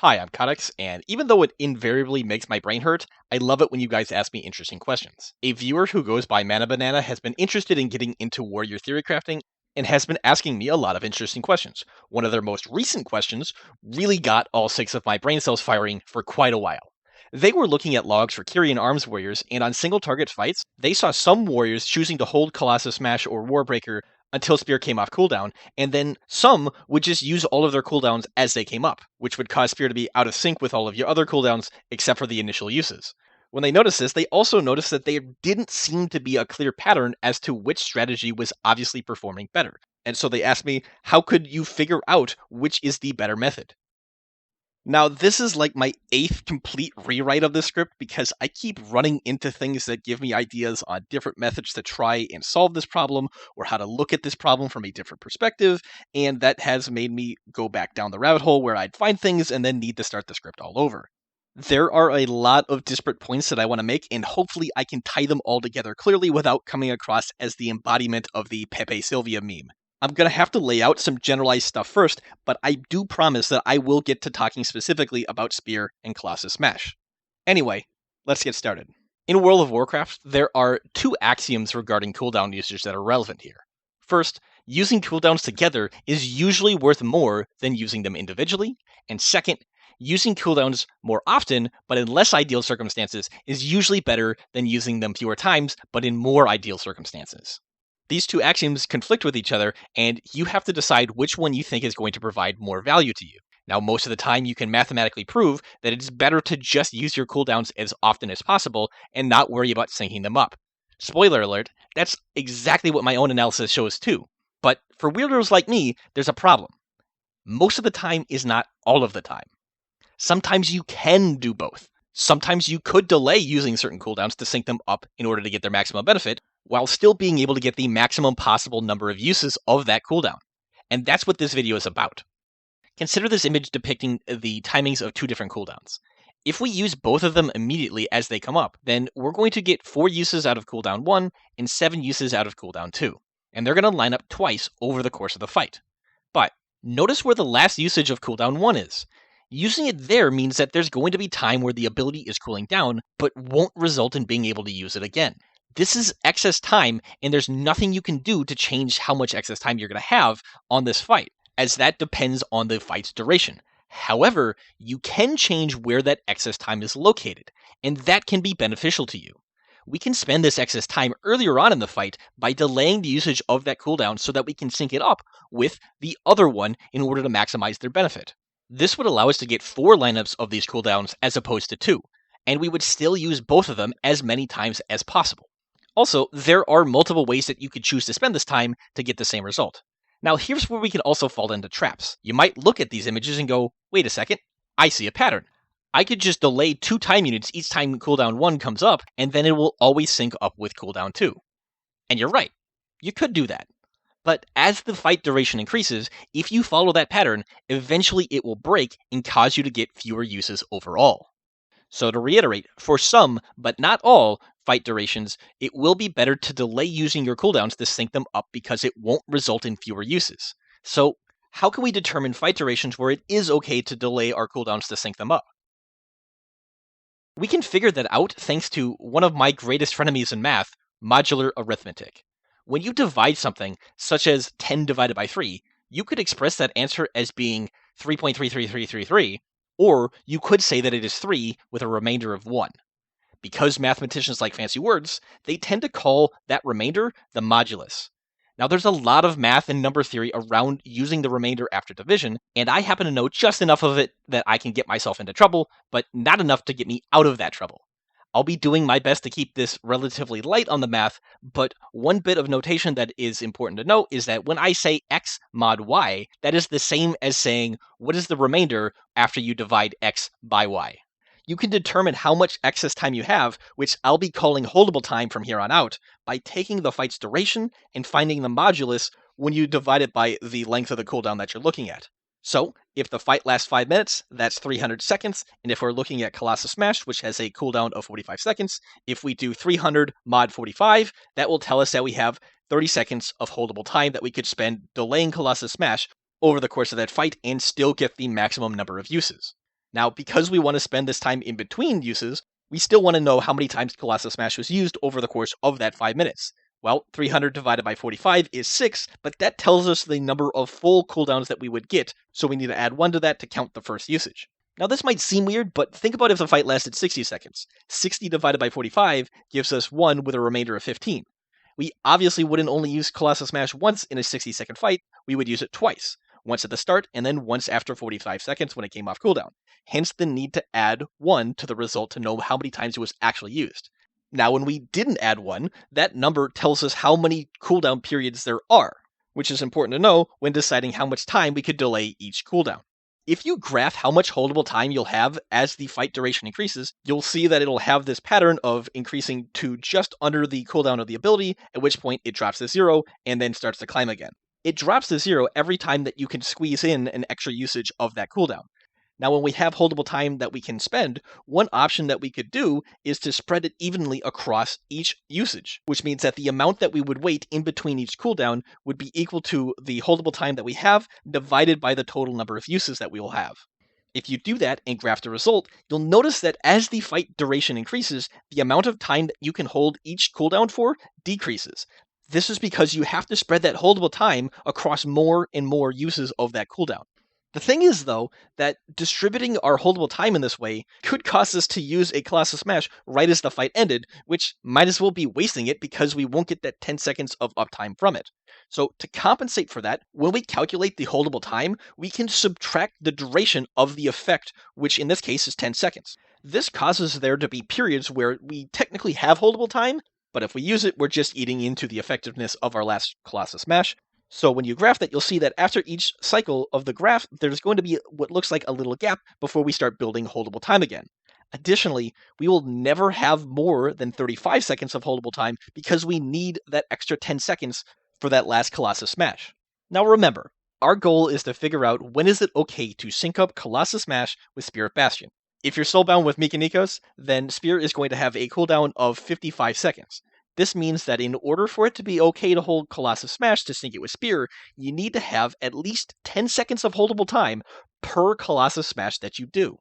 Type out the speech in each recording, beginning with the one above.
Hi, I'm Cautex, and even though it invariably makes my brain hurt, I love it when you guys ask me interesting questions. A viewer who goes by Mana Banana has been interested in getting into warrior theory crafting and has been asking me a lot of interesting questions. One of their most recent questions really got all 6 of my brain cells firing for quite a while. They were looking at logs for Kyrian arms warriors, and on single target fights, they saw some warriors choosing to hold Colossus Smash or Warbreaker until Spear came off cooldown, and then some would just use all of their cooldowns as they came up, which would cause Spear to be out of sync with all of your other cooldowns except for the initial uses. When they noticed this, they also noticed that there didn't seem to be a clear pattern as to which strategy was obviously performing better. And so they asked me, how could you figure out which is the better method? Now, this is like my 8th complete rewrite of this script because I keep running into things that give me ideas on different methods to try and solve this problem or how to look at this problem from a different perspective, and that has made me go back down the rabbit hole where I'd find things and then need to start the script all over. There are a lot of disparate points that I want to make, and hopefully I can tie them all together clearly without coming across as the embodiment of the Pepe Sylvia meme. I'm going to have to lay out some generalized stuff first, but I do promise that I will get to talking specifically about Spear and Colossus Smash. Anyway, let's get started. In World of Warcraft, there are 2 axioms regarding cooldown usage that are relevant here. First, using cooldowns together is usually worth more than using them individually, and second, using cooldowns more often, but in less ideal circumstances, is usually better than using them fewer times, but in more ideal circumstances. These 2 axioms conflict with each other, and you have to decide which one you think is going to provide more value to you. Now, most of the time, you can mathematically prove that it's better to just use your cooldowns as often as possible and not worry about syncing them up. Spoiler alert, that's exactly what my own analysis shows too. But for weirdos like me, there's a problem. Most of the time is not all of the time. Sometimes you can do both. Sometimes you could delay using certain cooldowns to sync them up in order to get their maximum benefit, while still being able to get the maximum possible number of uses of that cooldown. And that's what this video is about. Consider this image depicting the timings of 2 different cooldowns. If we use both of them immediately as they come up, then we're going to get 4 uses out of cooldown 1 and 7 uses out of cooldown 2. And they're going to line up twice over the course of the fight. But notice where the last usage of cooldown 1 is. Using it there means that there's going to be time where the ability is cooling down, but won't result in being able to use it again. This is excess time, and there's nothing you can do to change how much excess time you're going to have on this fight, as that depends on the fight's duration. However, you can change where that excess time is located, and that can be beneficial to you. We can spend this excess time earlier on in the fight by delaying the usage of that cooldown so that we can sync it up with the other one in order to maximize their benefit. This would allow us to get 4 lineups of these cooldowns as opposed to 2, and we would still use both of them as many times as possible. Also, there are multiple ways that you could choose to spend this time to get the same result. Now, here's where we can also fall into traps. You might look at these images and go, wait a second, I see a pattern. I could just delay 2 time units each time cooldown 1 comes up, and then it will always sync up with cooldown 2. And you're right, you could do that. But as the fight duration increases, if you follow that pattern, eventually it will break and cause you to get fewer uses overall. So to reiterate, for some, but not all, fight durations, it will be better to delay using your cooldowns to sync them up because it won't result in fewer uses. So how can we determine fight durations where it is okay to delay our cooldowns to sync them up? We can figure that out thanks to one of my greatest frenemies in math, modular arithmetic. When you divide something, such as 10 divided by 3, you could express that answer as being 3.33333, or you could say that it is 3 with a remainder of 1. Because mathematicians like fancy words, they tend to call that remainder the modulus. Now, there's a lot of math and number theory around using the remainder after division, and I happen to know just enough of it that I can get myself into trouble, but not enough to get me out of that trouble. I'll be doing my best to keep this relatively light on the math, but one bit of notation that is important to note is that when I say x mod y, that is the same as saying what is the remainder after you divide x by y. You can determine how much excess time you have, which I'll be calling holdable time from here on out, by taking the fight's duration and finding the modulus when you divide it by the length of the cooldown that you're looking at. So, if the fight lasts 5 minutes, that's 300 seconds, and if we're looking at Colossus Smash, which has a cooldown of 45 seconds, if we do 300 mod 45, that will tell us that we have 30 seconds of holdable time that we could spend delaying Colossus Smash over the course of that fight and still get the maximum number of uses. Now, because we want to spend this time in between uses, we still want to know how many times Colossus Smash was used over the course of that 5 minutes. Well, 300 divided by 45 is 6, but that tells us the number of full cooldowns that we would get, so we need to add 1 to that to count the first usage. Now, this might seem weird, but think about if the fight lasted 60 seconds. 60 divided by 45 gives us 1 with a remainder of 15. We obviously wouldn't only use Colossus Smash once in a 60-second fight, we would use it twice. Once at the start, and then once after 45 seconds when it came off cooldown. Hence the need to add 1 to the result to know how many times it was actually used. Now, when we didn't add 1, that number tells us how many cooldown periods there are, which is important to know when deciding how much time we could delay each cooldown. If you graph how much holdable time you'll have as the fight duration increases, you'll see that it'll have this pattern of increasing to just under the cooldown of the ability, at which point it drops to 0 and then starts to climb again. It drops to 0 every time that you can squeeze in an extra usage of that cooldown. Now, when we have holdable time that we can spend, one option that we could do is to spread it evenly across each usage, which means that the amount that we would wait in between each cooldown would be equal to the holdable time that we have divided by the total number of uses that we will have. If you do that and graph the result, you'll notice that as the fight duration increases, the amount of time that you can hold each cooldown for decreases. This is because you have to spread that holdable time across more and more uses of that cooldown. The thing is, though, that distributing our holdable time in this way could cause us to use a Colossus Smash right as the fight ended, which might as well be wasting it because we won't get that 10 seconds of uptime from it. So to compensate for that, when we calculate the holdable time, we can subtract the duration of the effect, which in this case is 10 seconds. This causes there to be periods where we technically have holdable time, but if we use it, we're just eating into the effectiveness of our last Colossus Smash. So when you graph that, you'll see that after each cycle of the graph, there's going to be what looks like a little gap before we start building holdable time again. Additionally, we will never have more than 35 seconds of holdable time because we need that extra 10 seconds for that last Colossus Smash. Now remember, our goal is to figure out when is it okay to sync up Colossus Smash with Spirit Bastion. If you're soulbound with Mechanicos, then Spear is going to have a cooldown of 55 seconds. This means that in order for it to be okay to hold Colossus Smash to sync it with Spear, you need to have at least 10 seconds of holdable time per Colossus Smash that you do.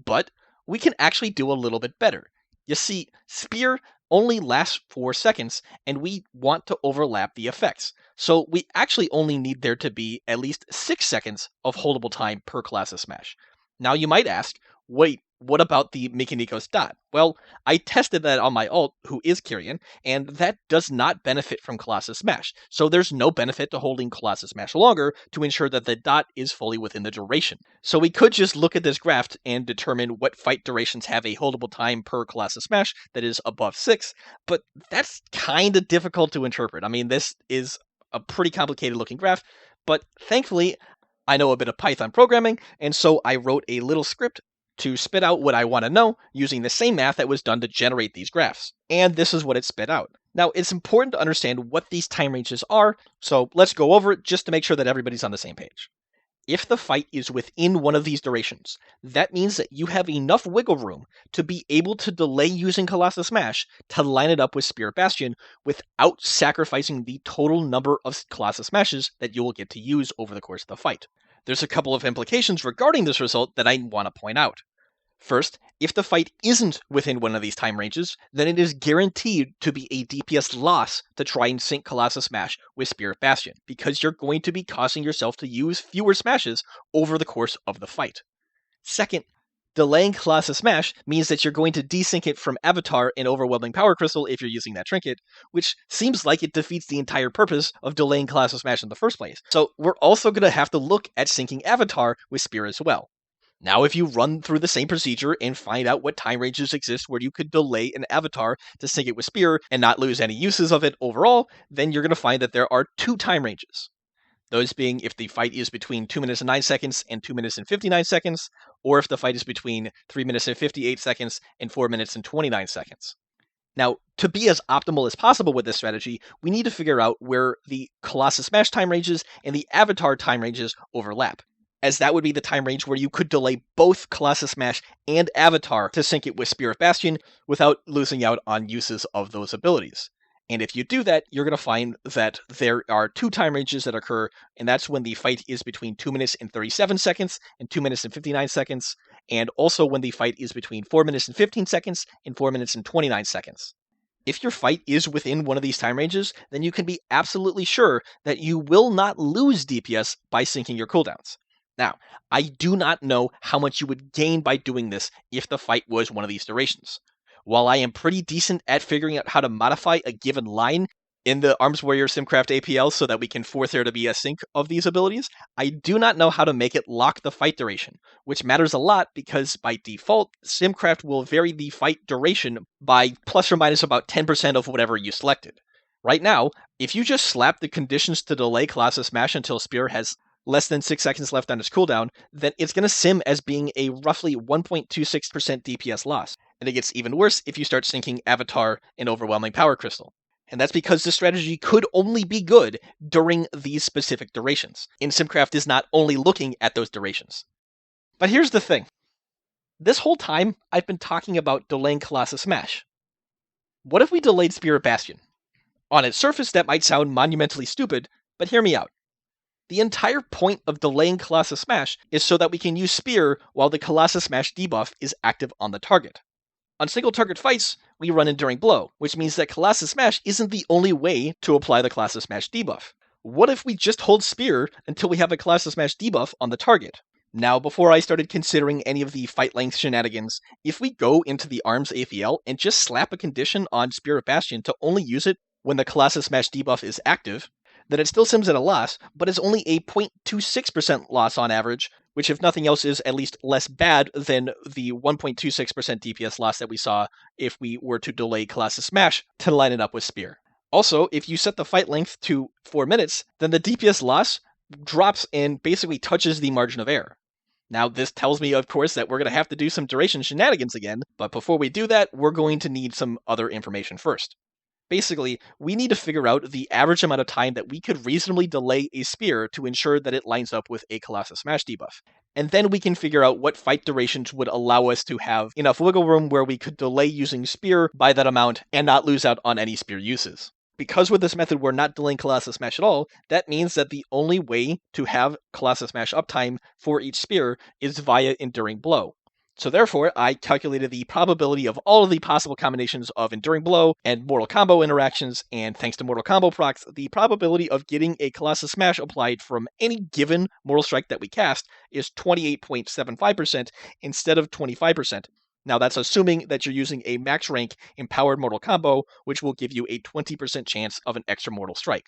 But we can actually do a little bit better. You see, Spear only lasts 4 seconds, and we want to overlap the effects. So we actually only need there to be at least 6 seconds of holdable time per Colossus Smash. Now you might ask, wait, what about the Mechanicos dot? Well, I tested that on my ult, who is Kyrian, and that does not benefit from Colossus Smash. So there's no benefit to holding Colossus Smash longer to ensure that the dot is fully within the duration. So we could just look at this graph and determine what fight durations have a holdable time per Colossus Smash that is above 6, but that's kind of difficult to interpret. I mean, this is a pretty complicated looking graph, but thankfully, I know a bit of Python programming, and so I wrote a little script to spit out what I want to know using the same math that was done to generate these graphs. And this is what it spit out. Now, it's important to understand what these time ranges are, so let's go over it just to make sure that everybody's on the same page. If the fight is within one of these durations, that means that you have enough wiggle room to be able to delay using Colossus Smash to line it up with Spirit Bastion without sacrificing the total number of Colossus Smashes that you will get to use over the course of the fight. There's a couple of implications regarding this result that I want to point out. First, if the fight isn't within one of these time ranges, then it is guaranteed to be a DPS loss to try and sync Colossus Smash with Spirit Bastion, because you're going to be causing yourself to use fewer smashes over the course of the fight. Second, delaying Colossus Smash means that you're going to desync it from Avatar and Overwhelming Power Crystal if you're using that trinket, which seems like it defeats the entire purpose of delaying Colossus Smash in the first place. So we're also going to have to look at syncing Avatar with Spear as well. Now, if you run through the same procedure and find out what time ranges exist where you could delay an Avatar to sync it with Spear and not lose any uses of it overall, then you're going to find that there are 2 time ranges. Those being if the fight is between 2 minutes and 9 seconds and 2 minutes and 59 seconds, or if the fight is between 3 minutes and 58 seconds and 4 minutes and 29 seconds. Now, to be as optimal as possible with this strategy, we need to figure out where the Colossus Smash time ranges and the Avatar time ranges overlap, as that would be the time range where you could delay both Colossus Smash and Avatar to sync it with Spirit Bastion without losing out on uses of those abilities. And if you do that, you're going to find that there are 2 time ranges that occur, and that's when the fight is between 2 minutes and 37 seconds and 2 minutes and 59 seconds, and also when the fight is between 4 minutes and 15 seconds and 4 minutes and 29 seconds. If your fight is within one of these time ranges, then you can be absolutely sure that you will not lose DPS by syncing your cooldowns. Now, I do not know how much you would gain by doing this if the fight was one of these durations. While I am pretty decent at figuring out how to modify a given line in the Arms Warrior Simcraft APL so that we can force there to be a sync of these abilities, I do not know how to make it lock the fight duration, which matters a lot because by default, Simcraft will vary the fight duration by plus or minus about 10% of whatever you selected. Right now, if you just slap the conditions to delay Colossus Smash until Spear has less than 6 seconds left on its cooldown, then it's going to sim as being a roughly 1.26% DPS loss. And it gets even worse if you start syncing Avatar and Overwhelming Power Crystal. And that's because this strategy could only be good during these specific durations. And Simcraft is not only looking at those durations. But here's the thing. This whole time, I've been talking about delaying Colossus Smash. What if we delayed Spirit Bastion? On its surface, that might sound monumentally stupid, but hear me out. The entire point of delaying Colossus Smash is so that we can use Spear while the Colossus Smash debuff is active on the target. On single target fights, we run Enduring Blow, which means that Colossus Smash isn't the only way to apply the Colossus Smash debuff. What if we just hold Spear until we have a Colossus Smash debuff on the target? Now, before I started considering any of the fight length shenanigans, if we go into the ARMS APL and just slap a condition on Spirit Bastion to only use it when the Colossus Smash debuff is active, then it still sims at a loss, but it's only a 0.26% loss on average, which if nothing else is at least less bad than the 1.26% DPS loss that we saw if we were to delay Colossus Smash to line it up with Spear. Also, if you set the fight length to 4 minutes, then the DPS loss drops and basically touches the margin of error. Now, this tells me, of course, that we're going to have to do some duration shenanigans again, but before we do that, we're going to need some other information first. Basically, we need to figure out the average amount of time that we could reasonably delay a Spear to ensure that it lines up with a Colossus Smash debuff. And then we can figure out what fight durations would allow us to have enough wiggle room where we could delay using Spear by that amount and not lose out on any Spear uses. Because with this method we're not delaying Colossus Smash at all, that means that the only way to have Colossus Smash uptime for each Spear is via Enduring Blow. So therefore, I calculated the probability of all of the possible combinations of Enduring Blow and Mortal Combo interactions, and thanks to Mortal Combo procs, the probability of getting a Colossus Smash applied from any given Mortal Strike that we cast is 28.75% instead of 25%. Now that's assuming that you're using a max rank empowered Mortal Combo, which will give you a 20% chance of an extra Mortal Strike.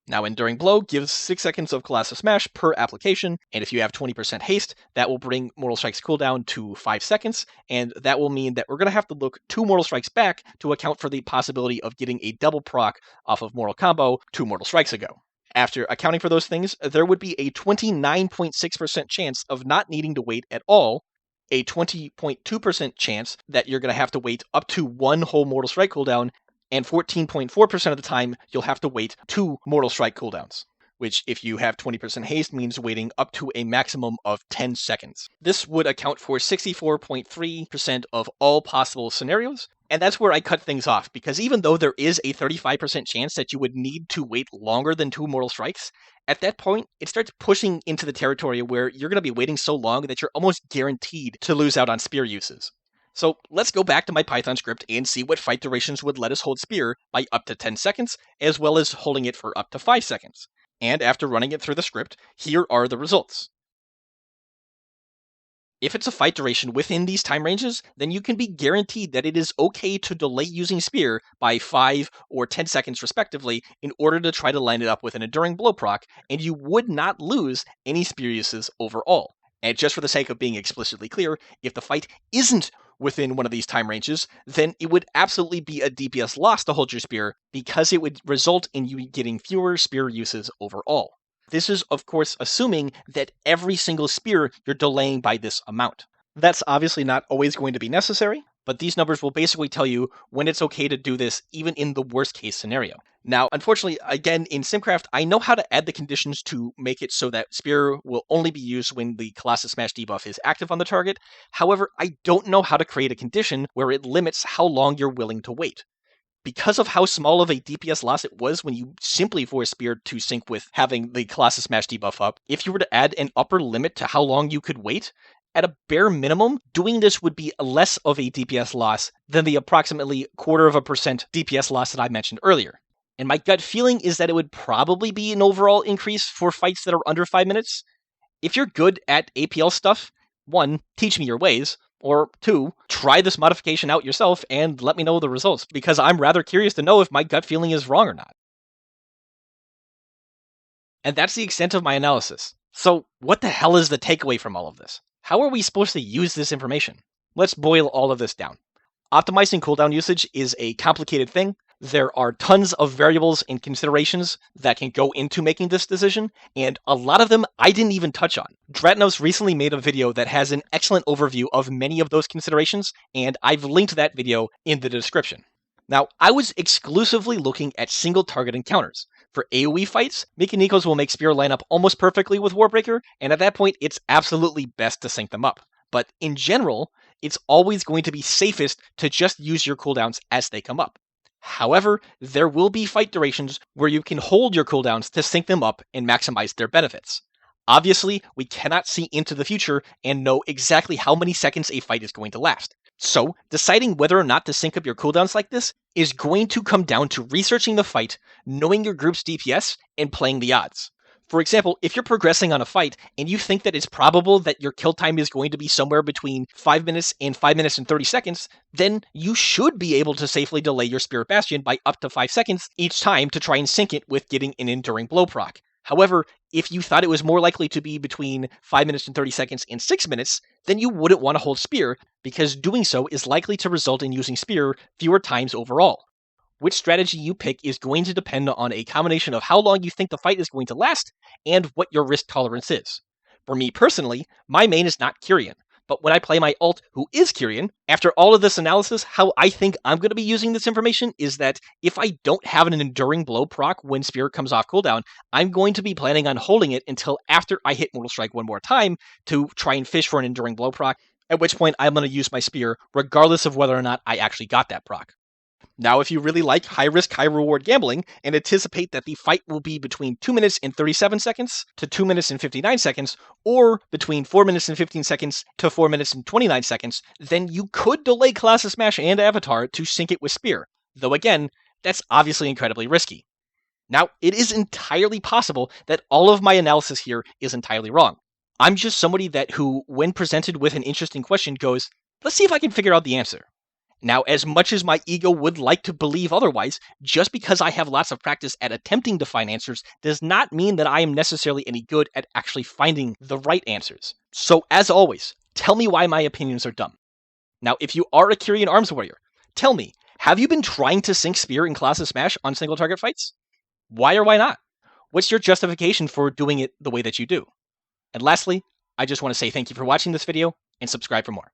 Now, Enduring Blow gives 6 seconds of Colossus Smash per application, and if you have 20% haste, that will bring Mortal Strike's cooldown to 5 seconds, and that will mean that we're going to have to look 2 Mortal Strikes back to account for the possibility of getting a double proc off of Mortal Combo 2 Mortal Strikes ago. After accounting for those things, there would be a 29.6% chance of not needing to wait at all, a 20.2% chance that you're going to have to wait up to 1 whole Mortal Strike cooldown, and 14.4% of the time, you'll have to wait 2 Mortal Strike cooldowns, which if you have 20% haste means waiting up to a maximum of 10 seconds. This would account for 64.3% of all possible scenarios, and that's where I cut things off, because even though there is a 35% chance that you would need to wait longer than 2 Mortal Strikes, at that point, it starts pushing into the territory where you're going to be waiting so long that you're almost guaranteed to lose out on Spear uses. So let's go back to my Python script and see what fight durations would let us hold Spear by up to 10 seconds, as well as holding it for up to 5 seconds. And after running it through the script, here are the results. If it's a fight duration within these time ranges, then you can be guaranteed that it is okay to delay using Spear by 5 or 10 seconds respectively in order to try to line it up with an Enduring Blow proc, and you would not lose any Spear uses overall. And just for the sake of being explicitly clear, if the fight isn't within one of these time ranges, then it would absolutely be a DPS loss to hold your Spear because it would result in you getting fewer Spear uses overall. This is, of course, assuming that every single Spear you're delaying by this amount. That's obviously not always going to be necessary, but these numbers will basically tell you when it's okay to do this even in the worst case scenario. Now, unfortunately, again, in Simcraft, I know how to add the conditions to make it so that Spear will only be used when the Colossus Smash debuff is active on the target. However, I don't know how to create a condition where it limits how long you're willing to wait. because of how small of a DPS loss it was when you simply force Spear to sync with having the Colossus Smash debuff up, if you were to add an upper limit to how long you could wait, at a bare minimum, doing this would be less of a DPS loss than the approximately 0.25% DPS loss that I mentioned earlier. And my gut feeling is that it would probably be an overall increase for fights that are under 5 minutes. If you're good at APL stuff, 1, teach me your ways, or 2, try this modification out yourself and let me know the results, because I'm rather curious to know if my gut feeling is wrong or not. And that's the extent of my analysis. So what the hell is the takeaway from all of this? How are we supposed to use this information? Let's boil all of this down. Optimizing cooldown usage is a complicated thing. There are tons of variables and considerations that can go into making this decision, and a lot of them I didn't even touch on. Dratnos recently made a video that has an excellent overview of many of those considerations, and I've linked that video in the description. Now, I was exclusively looking at single target encounters. For AoE fights, Mikanikos will make Spear line up almost perfectly with Warbreaker, and at that point, it's absolutely best to sync them up. But in general, it's always going to be safest to just use your cooldowns as they come up. However, there will be fight durations where you can hold your cooldowns to sync them up and maximize their benefits. Obviously, we cannot see into the future and know exactly how many seconds a fight is going to last. So, deciding whether or not to sync up your cooldowns like this is going to come down to researching the fight, knowing your group's DPS, and playing the odds. For example, if you're progressing on a fight and you think that it's probable that your kill time is going to be somewhere between 5 minutes and 5 minutes and 30 seconds, then you should be able to safely delay your Spirit Bastion by up to 5 seconds each time to try and sync it with getting an enduring blow proc. However, if you thought it was more likely to be between 5 minutes and 30 seconds and 6 minutes, then you wouldn't want to hold Spear, because doing so is likely to result in using Spear fewer times overall. Which strategy you pick is going to depend on a combination of how long you think the fight is going to last and what your risk tolerance is. For me personally, my main is not Kyrian, but when I play my ult who is Kyrian, after all of this analysis, how I think I'm going to be using this information is that if I don't have an enduring blow proc when Spear comes off cooldown, I'm going to be planning on holding it until after I hit Mortal Strike one more time to try and fish for an enduring blow proc, at which point I'm going to use my Spear regardless of whether or not I actually got that proc. Now, if you really like high-risk, high-reward gambling and anticipate that the fight will be between 2 minutes and 37 seconds to 2 minutes and 59 seconds, or between 4 minutes and 15 seconds to 4 minutes and 29 seconds, then you could delay Colossus Smash and Avatar to sync it with Spear, though again, that's obviously incredibly risky. Now, it is entirely possible that all of my analysis here is entirely wrong. I'm just somebody who, when presented with an interesting question, goes, let's see if I can figure out the answer. Now, as much as my ego would like to believe otherwise, just because I have lots of practice at attempting to find answers does not mean that I am necessarily any good at actually finding the right answers. So, as always, tell me why my opinions are dumb. Now, if you are a Kyrian Arms Warrior, tell me, have you been trying to sync Spear in Colossus Smash on single target fights? Why or why not? What's your justification for doing it the way that you do? And lastly, I just want to say thank you for watching this video, and subscribe for more.